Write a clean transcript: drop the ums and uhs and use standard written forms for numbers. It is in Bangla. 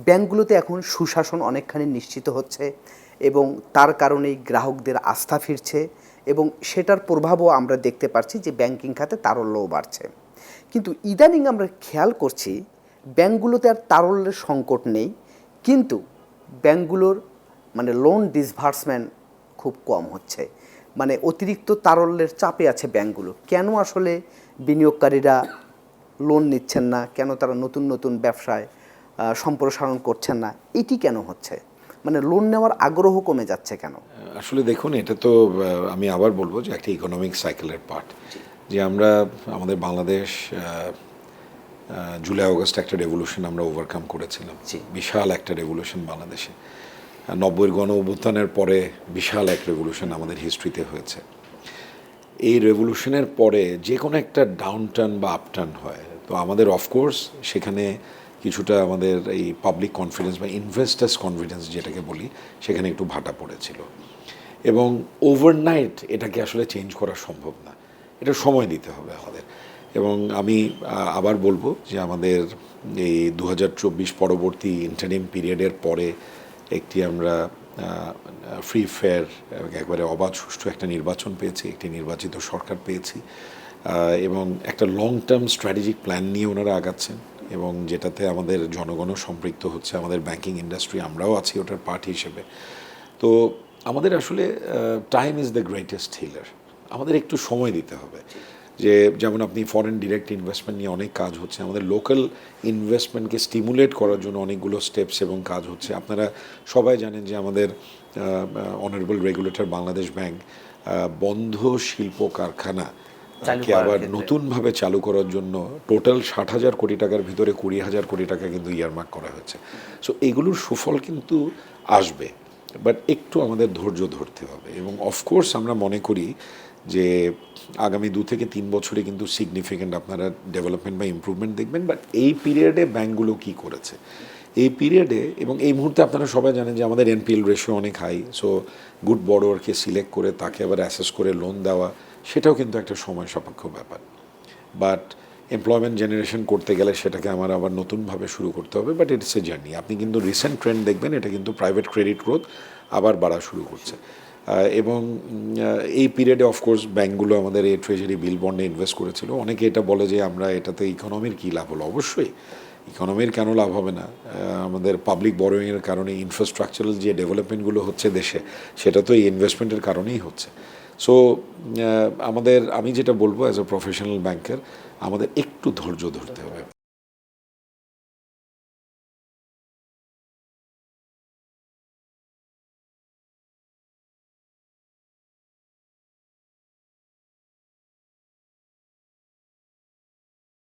ব্যাংকগুলোতে এখন সুশাসন অনেকখানি নিশ্চিত হচ্ছে এবং তার কারণেই গ্রাহকদের আস্থা ফিরছে এবং সেটার প্রভাবও আমরা দেখতে পাচ্ছি যে ব্যাংকিং খাতে তারল্যও বাড়ছে। কিন্তু ইদানিং আমরা খেয়াল করছি ব্যাংকগুলোতে আর তারল্যের সংকট নেই, কিন্তু ব্যাংকগুলোর লোন ডিসবার্সমেন্ট খুব কম হচ্ছে। অতিরিক্ত তারল্যের চাপে আছে ব্যাংকগুলো। কেন আসলে বিনিয়োগকারীরা লোন নিচ্ছেন না, কেন তারা নতুন নতুন ব্যবসায় সম্প্রসারণ করছেন না, এটি কেন হচ্ছে? লোন নেওয়ার আগ্রহ কমে যাচ্ছে কেন? আসলে দেখুন, এটা তো আমি আবার বলবো যে একটা ইকোনমিক সাইকেলের পার্ট। যে আমরা আমাদের বাংলাদেশ জুলাই আগস্ট একটা রেভলিউশন আমরা ওভারকাম করেছিলাম। বিশাল একটা রেভলিউশন বাংলাদেশে 90-এর গণ অভ্যুত্থানের পরে বিশাল এক রেভলিউশন আমাদের হিস্ট্রিতে হয়েছে। এই রেভলিউশনের পরে যে কোনো একটা ডাউনটার্ন বা আপটার্ন হয়, তো আমাদের অফকোর্স সেখানে কিছুটা আমাদের এই পাবলিক কনফিডেন্স বা ইনভেস্টার্স কনফিডেন্স যেটাকে বলি, সেখানে একটু ভাটা পড়েছিল এবং ওভারনাইট এটাকে আসলে চেঞ্জ করা সম্ভব না, এটা সময় দিতে হবে আমাদের। এবং আমি আবার বলবো যে আমাদের এই 2024 পরবর্তী ইন্টারিম পিরিয়ডের পরে একটি আমরা ফ্রি ফেয়ার একবারে অবাধ সুষ্ঠু একটা নির্বাচন পেয়েছি, একটি নির্বাচিত সরকার পেয়েছি এবং একটা লং টার্ম স্ট্র্যাটেজিক প্ল্যান নিয়ে ওনারা আগাচ্ছেন এবং যেটাতে আমাদের জনগণও সম্পৃক্ত হচ্ছে, আমাদের ব্যাংকিং ইন্ডাস্ট্রি, আমরাও আছি ওটার পার্ট হিসেবে। তো আমাদের আসলে time is the greatest healer. আমাদের একটু সময় দিতে হবে। যে যেমন আপনি ফরেন ডিরেক্ট ইনভেস্টমেন্ট নিয়ে অনেক কাজ হচ্ছে, আমাদের লোকাল ইনভেস্টমেন্টকে স্টিমুলেট করার জন্য অনেকগুলো স্টেপস এবং কাজ হচ্ছে। আপনারা সবাই জানেন যে আমাদের অনারেবল রেগুলেটর বাংলাদেশ ব্যাংক বন্ধ শিল্প কারখানা কে আবার নতুনভাবে চালু করার জন্য টোটাল 60,000 কোটি টাকার ভিতরে 20,000 কোটি টাকা কিন্তু ইয়ারমার্ক করা হয়েছে। সো এগুলোর সুফল কিন্তু আসবে, বাট একটু আমাদের ধৈর্য ধরতে হবে। এবং অফকোর্স আমরা মনে করি যে আগামী 2 থেকে 3 বছরে কিন্তু সিগনিফিক্যান্ট আপনারা ডেভেলপমেন্ট বা ইমপ্রুভমেন্ট দেখবেন। বাট এই পিরিয়ডে ব্যাঙ্কগুলো কী করেছে এই পিরিয়ডে, এবং এই মুহূর্তে আপনারা সবাই জানেন যে আমাদের এনপিএল রেশিও অনেক হাই। সো গুড বড়োয়ারকে সিলেক্ট করে তাকে আবার অ্যাসেস করে লোন দেওয়া, সেটাও কিন্তু একটা সময় সাপেক্ষ ব্যাপার। বাট এমপ্লয়মেন্ট জেনারেশন করতে গেলে সেটাকে আমার আবার নতুনভাবে শুরু করতে হবে। But it's a journey. আপনি কিন্তু রিসেন্ট ট্রেন্ড দেখবেন, এটা কিন্তু প্রাইভেট ক্রেডিট গ্রোথ আবার বাড়া শুরু করছে। এবং এই পিরিয়ডে অফকোর্স ব্যাঙ্কগুলো আমাদের এই ট্রেজারি বিল বন্ডে ইনভেস্ট করেছিল। অনেকে এটা বলে যে আমরা এটাতে ইকোনমির কী লাভ হলো। অবশ্যই ইকোনমির কেন লাভ হবে না, আমাদের পাবলিক বরোয়িংয়ের কারণে ইনফ্রাস্ট্রাকচারাল যে ডেভেলপমেন্টগুলো হচ্ছে দেশে, সেটা তো এই ইনভেস্টমেন্টের কারণেই হচ্ছে। সো আমি যেটা বলবো অ্যাজ এ প্রফেশনাল ব্যাংকার, আমাদের একটু ধৈর্য ধরতে হবে।